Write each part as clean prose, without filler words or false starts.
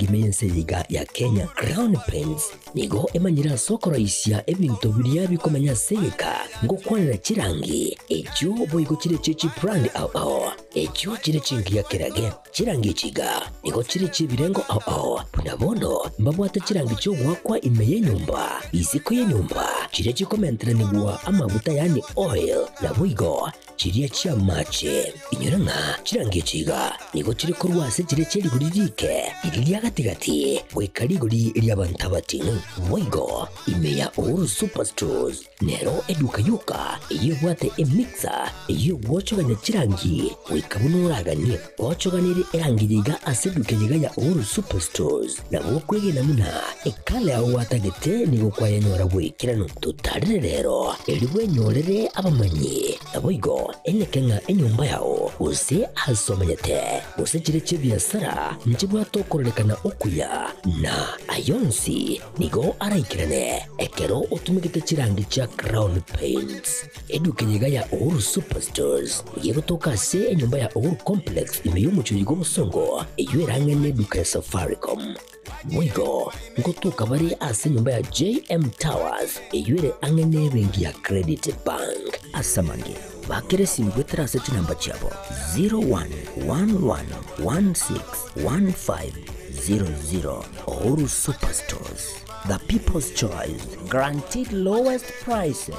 gimense yiga ya Kenya. Crown Paints nigo emanyira soko raisia ebintu biria bikomanya segeka ngo kwanira chirangi ekyo boigo chire chichi brand ao ekyo chire chingia kirage chirangi chiga nigo chire chibirengo ao punabono mbabwata chirangi cyo gwakwa imeye nyumba isiko ye nyumba chire chikomentera nigwa amavuta yani oil na boigo chiria chia mache inyuranga chirangi chiga nigo chire kurwase chire chiri guririke iriya gatigati wekari guri iriya bantabatinu boigo imeya Uhuru Superstores nero eduka yuka iyo bwate emixer iyo wochoganya chirangi wikabunuraganye wochoganire erangiriga aseduke yiga ya Uhuru Superstores na bokwege namuna ekale aho watagete nigo kwayanyora wikirano tutarire rero eliwe nyorere abamanyi naboigo enekenga enyumba yao use asomanyete use chire biasara njibwa tokorekana okuya na ayonsi nigo araikirane ekero utumigite chirangi cha Crown Paints eduke yiga ya Uhuru Superstores yego tokase enyumba ya Uhuru Complex imeyumucho yigo musongo eyuerange neduka ya Safaricom Mwigo ngotuka bari ase nyumba ya JM Towers eyuere angene bengi ya Credit Bank asamange bakere simgwetera seti namba chabo 0111161500 Uhuru Superstores, the people's choice, guaranteed lowest prices.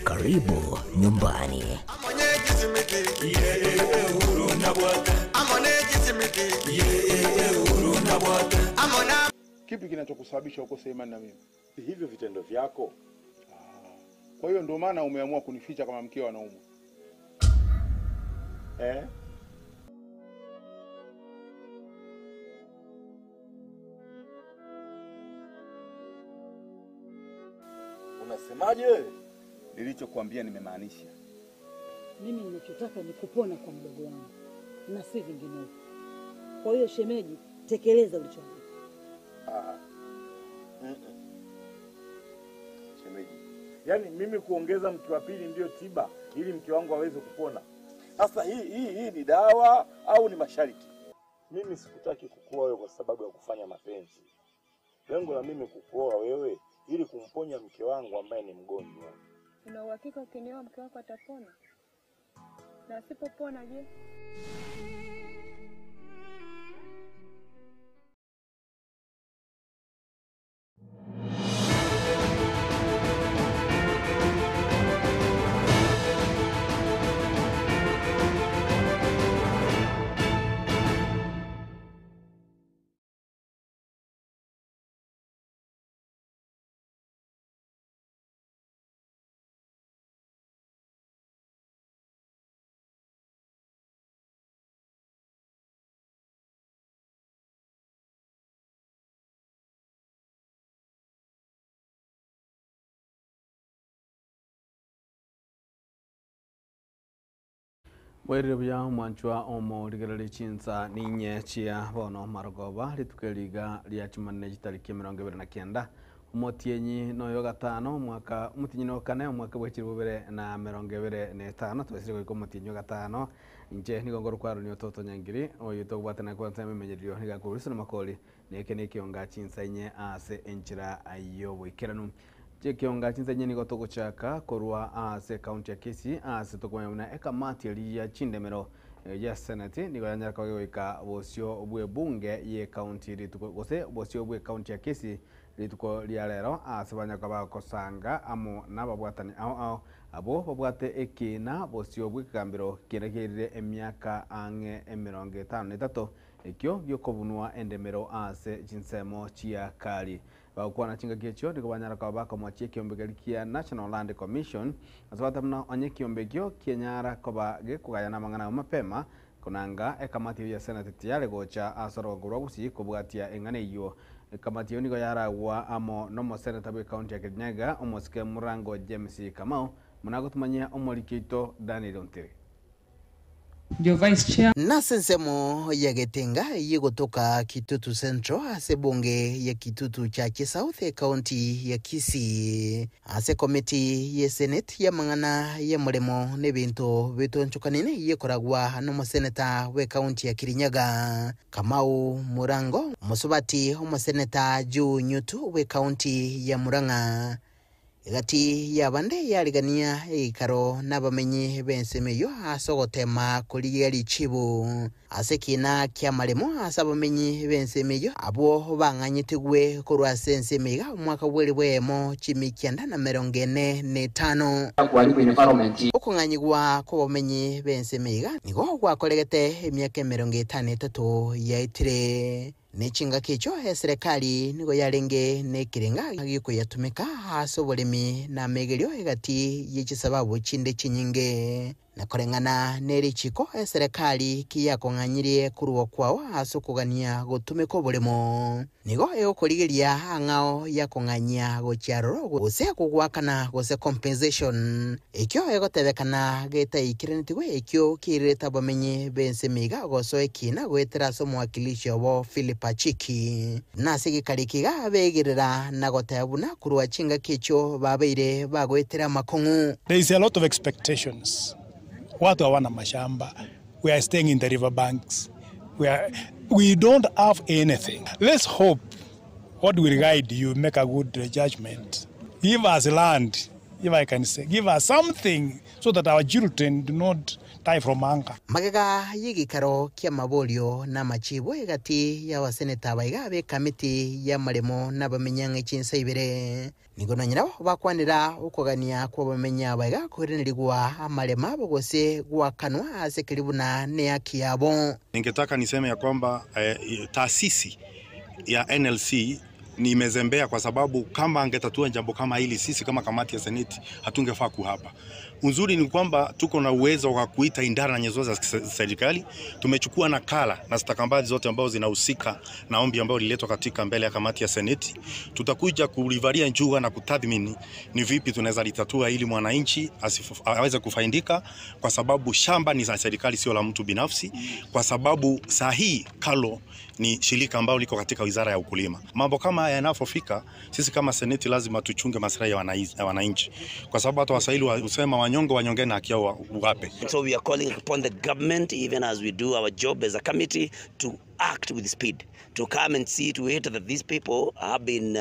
Karibu nyumbani. Kipi kinachokusababisha ukose imani na mimi? Hivyo vitendo vyako. Kwa hiyo ndio maana umeamua kunificha kama mkeo anaumwa. Unasemaje? Nilichokuambia nimemaanisha. Mimi ninachotaka ni kupona kwa mdogo wangu na si vinginevyo. Kwa hiyo shemeji, tekeleza ulichoambiwa. Shemeji, yani mimi kuongeza mke wa pili ndio tiba ili mke wangu aweze kupona. Sasa hii ni dawa au ni masharti? Mimi sikutaki kukuoa wewe kwa sababu ya kufanya mapenzi. Lengo la mimi kukuoa wewe ili kumponya mke wangu ambaye ni mgonjwa. Una uhakika ukinioa mke wako atapona? Na asipopona je? Bwere bya mwanchwa omo rigerali chinsa ninye chia bono marogoba litukeliga lya chimanne gitariki 29 omotienyi noyo gatano mwaka mutinyi no kane mwaka bwechiri bubere na 25 twesire ko mutinyi gatano nje nigongoro kwaro ni ototo nyangiri oyo togwatana kwa nseme menyerio niga kurisa na makoli neke nekionga chinsa inye ase enchira ayo bwikiranu Chekionga chinzenye niko toko chaka korwa ase county ya Kisii ase toko muna ekamati ya chindemero ya senate niko yanyara kwa wika bosio bwe bunge ye county lituko gose bosio bwe county ya Kisii lituko lialero ase banyaka bakosanga amo nababwatani ao abo babwate ekina bosio bwe kambiro kirekirire emyaka ange 53 ekyo byokobunwa endemero ase chinsemo chia kali bakwana chinga kicho ndiko banyara kwa bako mwachie kiombegeli kia National Land Commission asabata mna onye kiombegyo kienyara koba gekugayana mangana mapema kunanga ekamati ya senate tiare gocha asoro gurwa gusi kubwatia engane iyo ekamati yoni go yara wa amo nomo senator bwe county ya Kirinyaga omosike murango James Kamau munago tumanyia omolikito Daniel Ontiri Your Vice Chair. Nasensemo ya Getenga yegotoka Kitutu Central ase bunge ya Kitutu Chache South County ya Kisii ase komiti ya Senate ya mangana ya muremo n'ebintu bitonchukanine yekoragwa n'umuseneta we county ya Kirinyaga Kamau Murango musubati umuseneta Juu Nyutu we county ya Murang'a gati yabande yarigania ikaro n'abamenyi bensemeyo asogotema kuri yari chibu asekina kya maremo asabamenyi bensemeyo abo banganyitigwe kurwa sensemega umwaka w'ebwemo chimikyanda na 45 okunganyigwa ko bamenyi bensemega nigo gwakoregete emyaka 53 yaitire Nechinga kicho serikali nigo yarenge nekirenga giko yatumika hasobolemi na megelyo egati yikisababu chinde chinyinge nakorengana neri chiko serikali kiyakonganyire kuruwa kwao hasokugania gutumiko bolemo nigo ekoligeria angao yakonganya gochiaro gose kugwakana gose compensation ekyo egotebekana geta ikirenetiwe ekyo kireta bamenye bensemiga goso ekina gwetera so mwakilishi wo Philip Chiki nasigi karikiga begerera nagotabuna kuruwa chinga kicho babeire bagwetera makongu. There is a lot of expectations. Watu hawana mashamba. We are staying in the river banks. We don't have anything. Let's hope God will guide you, make a good judgment. Give us land, if I can say. Give us something so that our children do not die from hunger. Magaga yigikaro kya mabolio na machibo egati ya waseneta baigabe kamiti ya maremo n'abamenyange chinsa ibere nigono nyiraho bakwanira ukogania kwa bamenya baiga kurenirigwa amarema bogose gwakanwa asekiribuna ne yakiyabo. Ningetaka niseme ya kwamba taasisi ya NLC ni imezembea kwa sababu kama angetatua jambo kama hili sisi kama kamati ya Seneti hatungefaa kuhapa. Uzuri ni kwamba tuko na uwezo wa kuita indara na nyenzo za serikali. Tumechukua nakala na stakabadhi zote ambazo zinahusika na ombi ambalo liletwa katika mbele ya kamati ya Seneti. Tutakuja kulivalia njuga na kutathmini ni vipi tunaweza litatua ili mwananchi aweze kufaidika, kwa sababu shamba ni za serikali sio la mtu binafsi, kwa sababu sahihi Kalo ni shirika ambalo liko katika wizara ya ukulima. Mambo kama haya yanapofika, sisi kama Seneti lazima tuchunge maslahi ya wananchi, kwa sababu hata Waswahili husema wanyonge wanyonge na haki yao wape. So we are calling upon the government, even as we do our job as a committee, to act with speed, to come and see to it that these people have been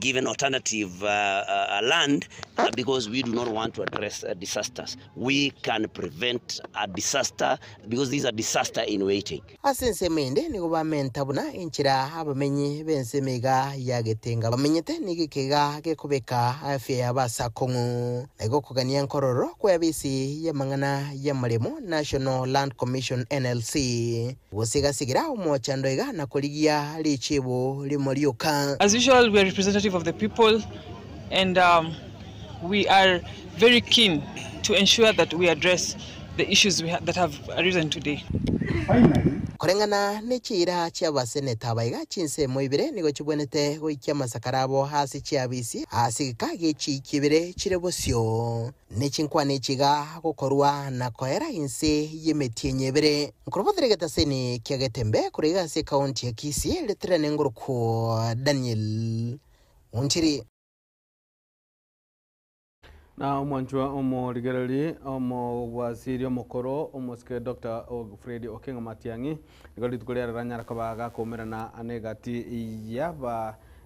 given alternative land, because we do not want to address disasters. We can prevent a disaster because these are disaster in waiting. Asensemende nigo bamentabuna inchira abamenyi bensemega yagetenga bamenyete nigikega gekobeka afya yabasakongo ego kugania nkororo kwabisi yamangana yamaremo National Land Commission NLC wosiga umochando iga na koligia lichibo limorioka. As usual, we are representative of the people, and we are very keen to ensure that we address the issues that have arisen today. Korengana nechira chabaseneta baiga chinse moibere nigo chibwenete goikia masakarabo hasi chiabisi hasi kage chikibere chirebosio nechinkwa nechiga gokorwa na koera inse yemetinyebere nkorobotregeta seni kiagetembe kurega se county ya Kisii letrene ngurko Daniel Untiri na umwanchwa omorigereri omo wasiri omokoro omoske Dr. Fred Okenga Matiang'i igoli tukolera ranyara kabaga komerana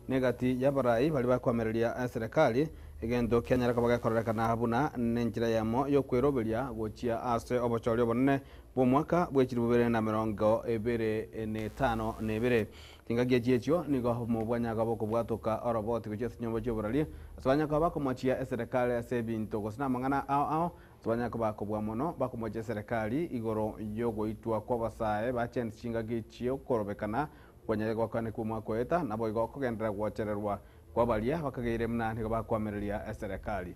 negati yabarai bali bakwamereria serikali egendo Kenya kabaga korrekana habuna nenjira yamo yo kweroberia gochia ase obochorio bonne bo mwaka bwechiri 2025 nebere tingagia jiecho nigo mubwanya gaboko bwatoka oroboti kuchia nyombo choborali aswanya kabako mwachia serikali ase binto gosna mangana ao aswanya kabako bwa mono bakumwaje serikali igoro yogo itwa kwa basae bachen chinga gichio korobekana kwanya gwakane kumwa kweta nabo igo kugendera gwachererwa kwa balia bakageire mna nigo bakwamereria serikali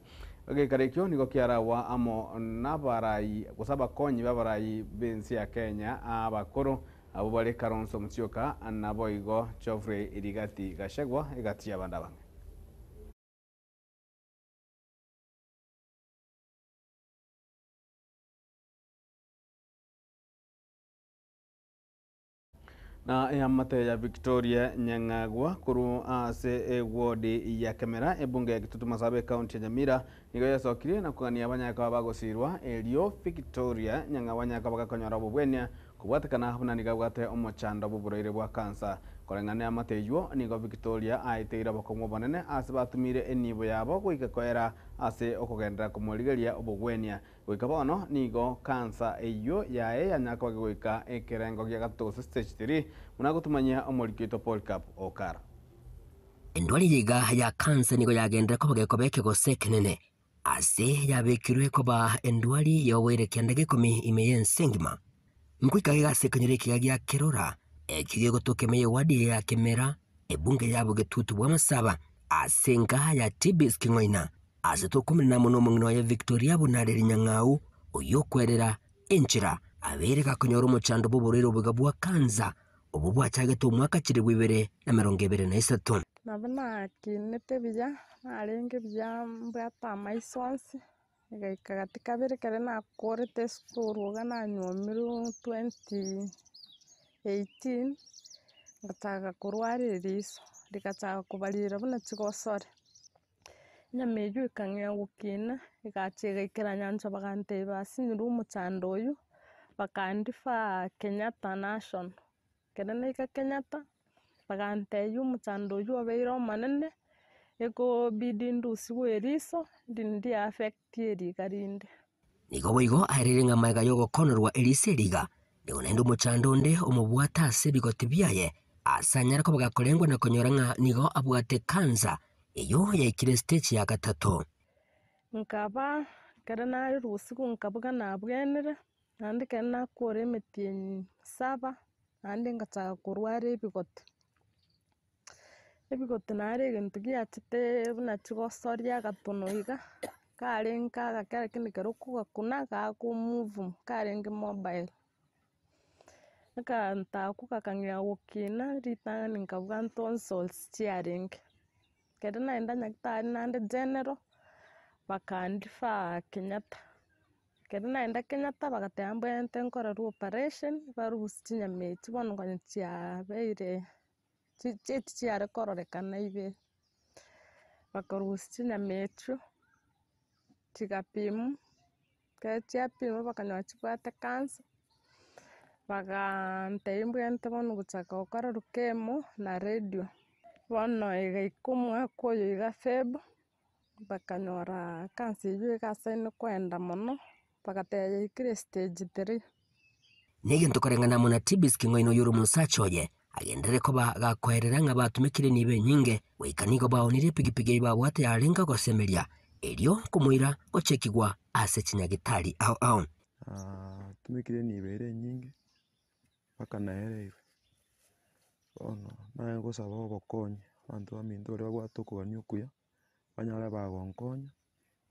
karekyo nigo kiarawa amo nabarai gusaba konyi babarai bensi ya Kenya abakoro abo bali Kalonzo Musyoka nabo igo Geoffrey Irigati Gachagua igati abandabanga. na yamate ya Victoria Nyang'agwa kuru ase wodi ya Kemera ebunge ya Kitutu Masabe county ya Nyamira nigo yasokire na kugania abanyaka bagosirwa elio Victoria Nyang'awanyaka bagakonyora bubwenia kubwatekana habuna nigabwate omochando buburoire bwa kansa korengane amateyo nigo Victoria aiteira bakomwo banene ase batumire enibo yabo goika kwera ase okugendera kumurigeria obugwenia goika bono nigo kansa eyo yae yanyaka goika ekerengo gya gatose stage 3 munagutumanya omorikito Paul Cup okara endwali yiga ya kansa nigo yagendera ko bageko beke gosekenene ase yabekirwe koba endwali yowere kyandege komi imeyen sengima mkwika gase kanyere kigagia kerora ekigiye gutokemeye wadi ya Kemera ebunge yabo Gitutu bwa Masaba asenga ya Tibis Kingoina ase tokumina muno mungino ya Victoria bunare Nyang'au oyo kwerera enchira abere gakonyora omochando boborero bugabwa kanza obubwa chagete omwaka kiri 2023 nabona kinete bya arenge bya mbata maisonsi gaika katika bere kare na korete skuru gana nyomiru 2018 ngataga kurwari riso rikataga kubarira buna chigosore nyameju ikang'ea gukina igachega ikera nyanja bagante basinyiru umuchando uyu bakandifa Kenyatta Nation kerene ika Kenyatta bagante yu umuchando uyu obeiro manene eko bidi ndusi weriso ndindi affect eri karinde nigo boigo arire ng'amaga yogo konorwa eliseriga nigo nendo umuchando nde omubwata ase bigoti byaye asanyara ko bagakorengwa na konyoranga nigo abwate kanza eyo yaikire stage ya gatatu nkaba kerena rusiku nkabuga nabwenere nandi kena kore metien saba nandi ngataga kurwara ebigoti nare gintu giachite buna chigosoria gatono iga karenga gakara kindi keruku gakuna gakumove karenge mobile ntaku kakang'ea gukina ritani nkabuga tonsils chiarenge kerena enda nyaktari nande general bakandifa Kenyatta kerena enda Kenyatta bagateamba ente nkorerwa operation barusi nyamechi bono ngonya chiabeire chiare kororekana ibe bakarusi nyamechu chigapimu chiapimu bakanywa chibwate kansa baganteimbwente bono guchaka gokora rukemo na radio bono igaikumwa koyo iga Feb bakanyora kansa eyo igasaine kwenda mono bagateya ikire stage 3 nigento korengana muna Tibis Kingoino yuru musachoye agendere ko bagakwerera nga batumikire nibe nyinge weikanigo baonire pigipigi babwate yarenga gosemeria elio kumuira gochekigwa ase chinyagitari au tumikire nibere nyinge bakanaereire bono naye gosaba obokonyi bantu baminto bari bagwatokogania okuya banyare bagonkonya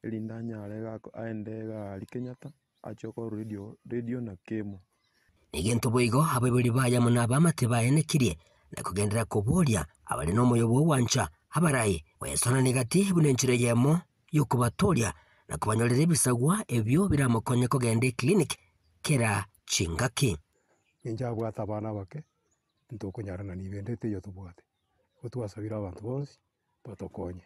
erinde anyare aende gari Kenyatta achoko radio na kemo nigento boigo abebori baya muna bamate bayenekirie na kugendera kuboria abari no moyobo wancha abarayi wesona negati bunenchire yemo yokubatoria na kubanyorera ebisagwa ebyo biramukonye kogende clinic kera chingaki njabwata abana bake ntokonyarana nibendete yo tubwate gutwasabira abantu bonsi batokonye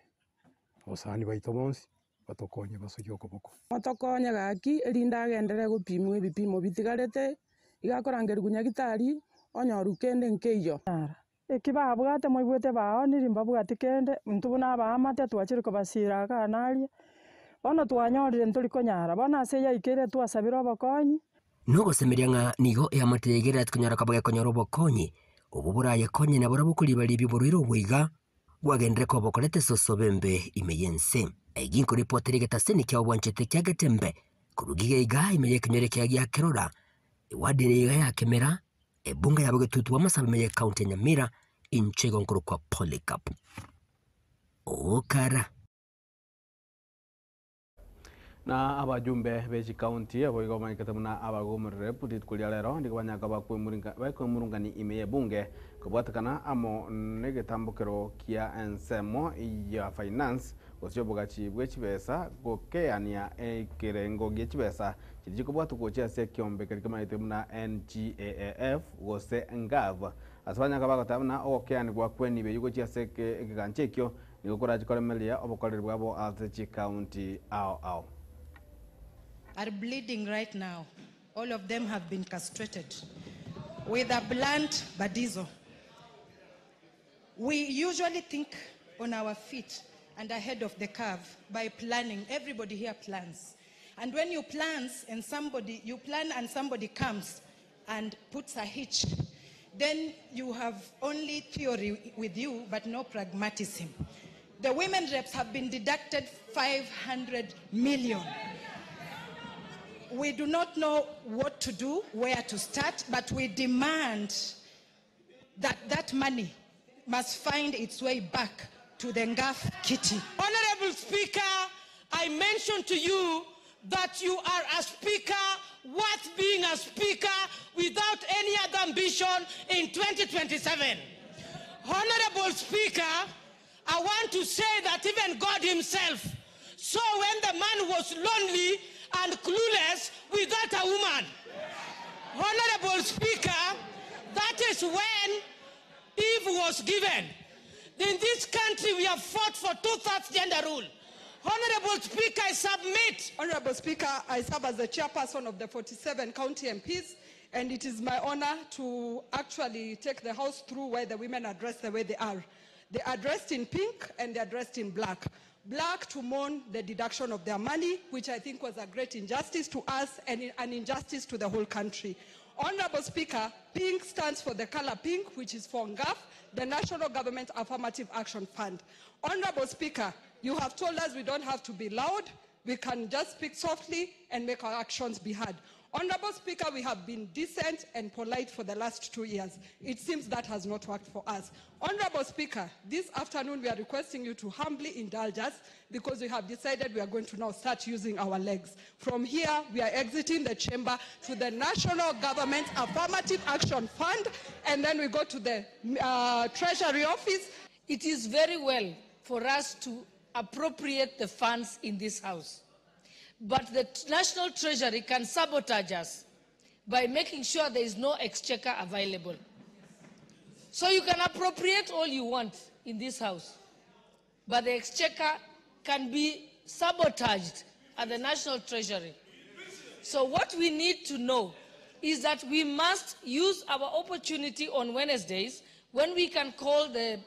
osani baito bonsi batokonye basoje okoboko batokonye gaki erinda agendere gupimwa ebipimo bitigarete igakorangeri gunyagitari onyoru kende nkeiyo ekibabwate moibwete bao nirimba bwati kende muntu buna baamate twachire kobasira kanarie bono twanyorire nturi konyara bono ase yaikere twasabira obokonyi nogosemeria ng'a nigo eamategera tukonyara kabaga konyora obokonyi obuburaye konye nabora bukulibali biboriro bwiga bwagendere ko bokorete sosobembe imeyense eginko reporter getaseni kya obwanchete kya gatembe kurugige iga imeye kenyere kya gya kerora iwadire iga ya Kemera ebunga yabo Gitutu bwa Masaba imeye county Nyamira inchego nkuru kwa Paul Cup okara na abajumbe beji county aboigo maikata muna abagomurire putit kulia lero ndi banyaka bakwemurungani imeye bunge kubwatakana amo negetambukero kia ensemo ya finance gosyo bugachi bwechibesa gokeania ekirengo giechibesa kiri kubwatu gochia se kiombe kiri kama itemuna NGAAF gose ngava asabanya kabagotabna okeani gwa kwenibe yugo chiaseke ekiganchekyo nigokora chikoremelia obokoreri bwabo ase county ao are bleeding right now. All of them have been castrated with a blunt badizo. We usually think on our feet and ahead of the curve by planning. Everybody here plans. And when you plan and somebody comes and puts a hitch, then you have only theory with you, but no pragmatism. The women reps have been deducted 500 million. We do not know what to do, where to start, but we demand that that money must find its way back to the Ngaf kitty. Honorable Speaker, I mentioned to you that you are a speaker worth being a speaker without any other ambition in 2027. Honorable Speaker, I want to say that even God himself saw when the man was lonely and clueless without a woman. Honorable Speaker, that is when Eve was given. In this country, we have fought for 2/3 gender rule. Honorable Speaker, I submit. Honorable Speaker, I serve as the chairperson of the 47 county MPs, and it is my honor to actually take the House through where the women are dressed the way they are. They are dressed in pink and they are dressed in black. Black to mourn the deduction of their money, which I think was a great injustice to us and an injustice to the whole country. Honorable Speaker, pink stands for the color pink, which is for NGAF, the National Government Affirmative Action Fund. Honorable Speaker, you have told us we don't have to be loud, we can just speak softly and make our actions be heard. Honorable Speaker, we have been decent and polite for the last 2 years. It seems that has not worked for us. Honorable Speaker, this afternoon we are requesting you to humbly indulge us because we have decided we are going to now start using our legs. From here, we are exiting the chamber to the National Government Affirmative Action Fund, and then we go to the Treasury Office. It is very well for us to appropriate the funds in this House. But the National Treasury can sabotage us by making sure there is no exchequer available. So you can appropriate all you want in this House, but the exchequer can be sabotaged at the National Treasury. So what we need to know is that we must use our opportunity on Wednesdays when we can call the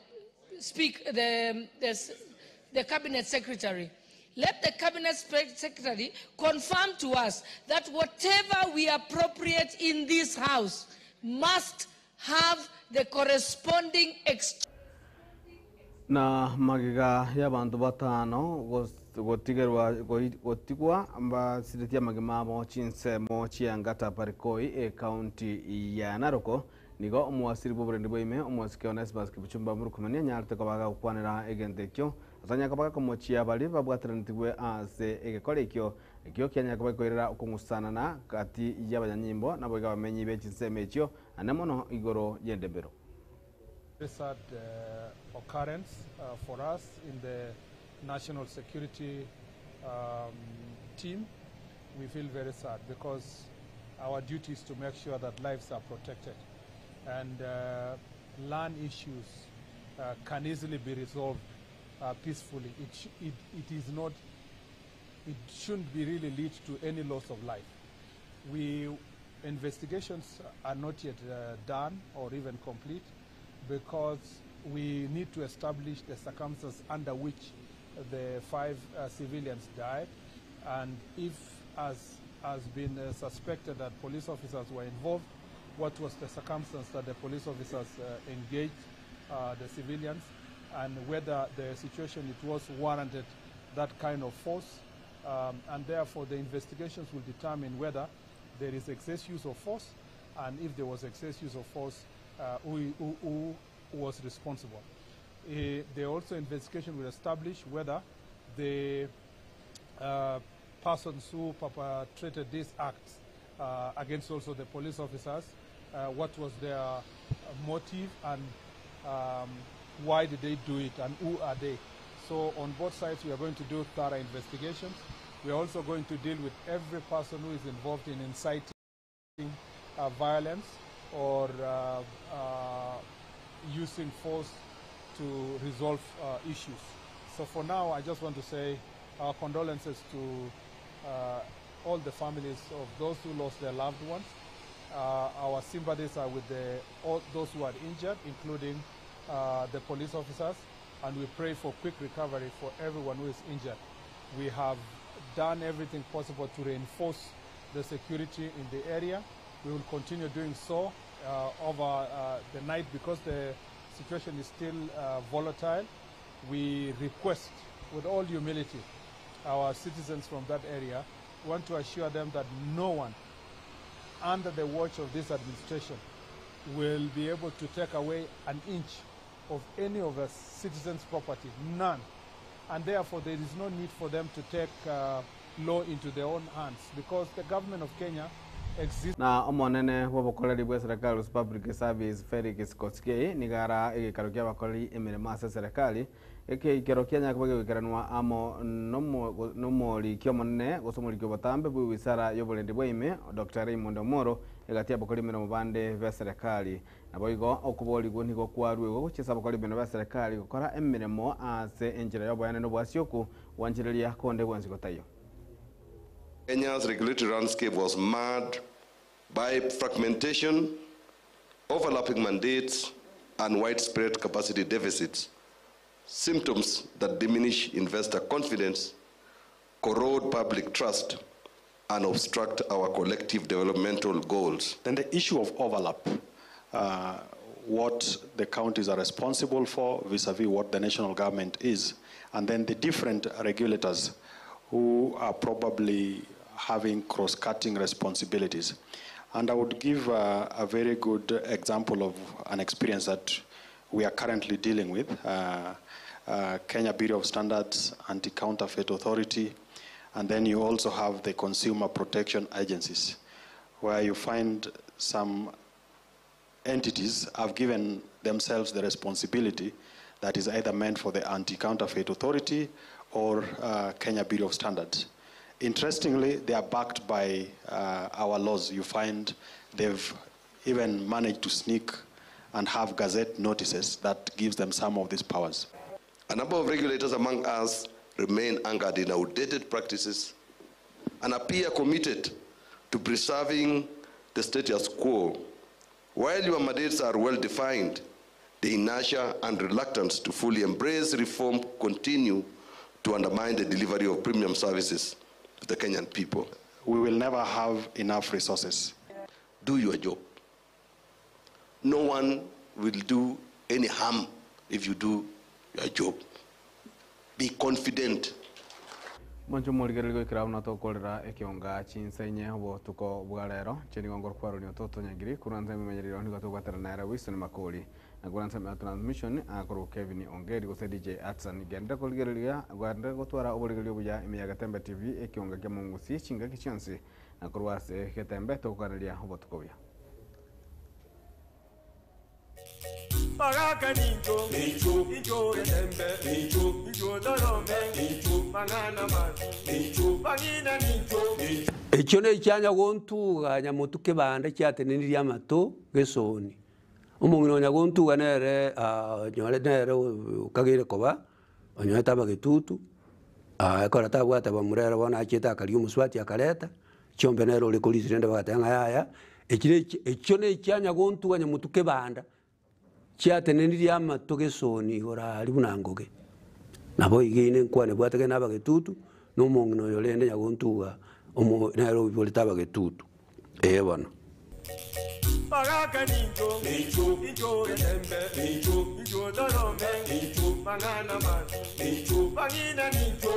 Cabinet Secretary. Let the Cabinet Secretary confirm to us that whatever we appropriate in this House must have the corresponding na magiga ya bantu batano gotigwa amba siritia magima mo chinse mo chiangata parikoi county ya Naroko nigo omwasiri bobrende boime omwasike Onesmus Kipchumba murukumania nyarte kabaga kwanira egentekyo azanya kabaga komochia bali babwatrantigwe ase egekorekyo ekyo kyanya kabaga koirera okungusana na kati y'abanyanyimbo nabo gabamenyi bechinsemekyo anemono igoro yendebero. Very sad occurrence for us in the national security team. We feel very sad because our duty is to make sure that lives are protected and land issues can easily be resolved peacefully. It shouldn't be really lead to any loss of life. Investigations are not yet done or even complete because we need to establish the circumstances under which the 5 civilians died, and if as has been suspected that police officers were involved, what was the circumstance that the police officers engaged the civilians, and whether the situation it was warranted that kind of force, and therefore the investigations will determine whether there is excess use of force, and if there was excess use of force, who was responsible. The also investigation will establish whether the persons who perpetrated these acts against also the police officers, what was their motive and why did they do it and who are they. So on both sides we are going to do thorough investigations. We are also going to deal with every person who is involved in inciting violence or using force to resolve issues. So for now, I just want to say our condolences to all the families of those who lost their loved ones. Our sympathies are with all those who are injured, including the police officers, and we pray for quick recovery for everyone who is injured. We have done everything possible to reinforce the security in the area. We will continue doing so over the night because the situation is still volatile. We request with all humility our citizens from that area, want to assure them that no one under the watch of this administration will be able to take away an inch of any of the citizens' property, none. And therefore there is no need for them to take law into their own hands because the government of Kenya exists. Na omonene wabokoreri bwa serikali Public Service Felix Koskei nigara igikarukia bakori emirema ase serikali ikero Kenya kubage gikeranwa amo nomori kyomonene gosomorikyo batambe bwa wisara yobolendi bwaime Dr. Raymond Omoro igatia bakori mirimo bande bwa serikali naboigo okuboligwo nigo kwarwe guchisa bakori bino bwa serikali gukora emirimo ase enjira yoboyane no bwasyoku wanjireria konde bwanziko tayo. Kenya's regulatory landscape was marred by fragmentation, overlapping mandates, and widespread capacity deficits, symptoms that diminish investor confidence, corrode public trust, and obstruct our collective developmental goals. Then the issue of overlap, what the counties are responsible for vis-a-vis what the national government is, and then the different regulators who are probably having cross-cutting responsibilities. And I would give a very good example of an experience that we are currently dealing with. Kenya Bureau of Standards, Anti-Counterfeit Authority, and then you also have the consumer protection agencies, where you find some entities have given themselves the responsibility that is either meant for the Anti-Counterfeit Authority or Kenya Bureau of Standards. Interestingly, they are backed by our laws. You find they've even managed to sneak and have gazette notices that gives them some of these powers. A number of regulators among us remain anchored in outdated practices and appear committed to preserving the status quo. While your mandates are well defined, the inertia and reluctance to fully embrace reform continue to undermine the delivery of premium services to the Kenyan people. We will never have enough resources. Do your job. No one will do any harm if you do your job. Be confident. Mwancho murigerergo ikirauna tokorera ekionga chinsenye bo tuko bwarero cheni ngongor kwaro ni toto nyagiri kuranza memenyerero ni gatogwatera na era Wilson Makoli na kuranza me transmission akoro Kevin Ongeri go DJ Atsan genda kolgereria gwanda gotwara oburigerio buya imiyaga Tembe TV ekionga kya mungusi chinga kichansi na kurwase ketembe tokoreria bo tukobya. Baraka ninjo, ninjo ketembe, ninjo dorome, mangana mazi, bangina ninjo. Ekyo nekyanya gontuga nyamutuke bande kyateneniri amato gesoni. Omungino nyagontuga nere nyole nere ukagire koba, onyoe taba gitutu. Ekora tabwata bamurera bona akita akali umuswati akaleta. Chombe nere uri kulizirende bagatanga yaya. Ekyo nekyanya gontuga nyamutuke banda. Kyateneniri amato gesoni ora ali bunangoge. Nabo igine nkwane bwatege nabagetutu n'omungino yolende nyagontuga omo nero bibolitaba getutu bano Baraka ninjo, ninjo ketembe, ninjo dorome, mangana mazi, bangina ninjo.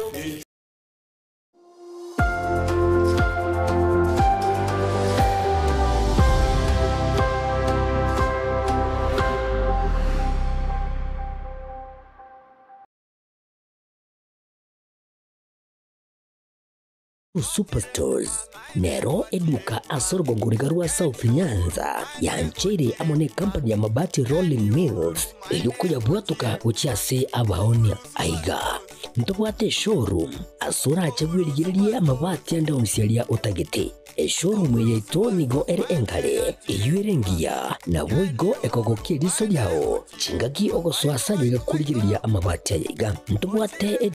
Superstores Nero eduka asorgo ngurigarua South Nyanza yanchiri amone company ya mabati Rolling Mills yuko ya bwatuka uchiase abaonia aiga ntubwate showroom asura achagwirigirie amabati anda unsialia utagiti showroom yeto nigo ere enkale iyuerengia na boigo ekogokia riso ryao chingaki ogoswasa yiga kurigiriria amabati ayiga ntubwate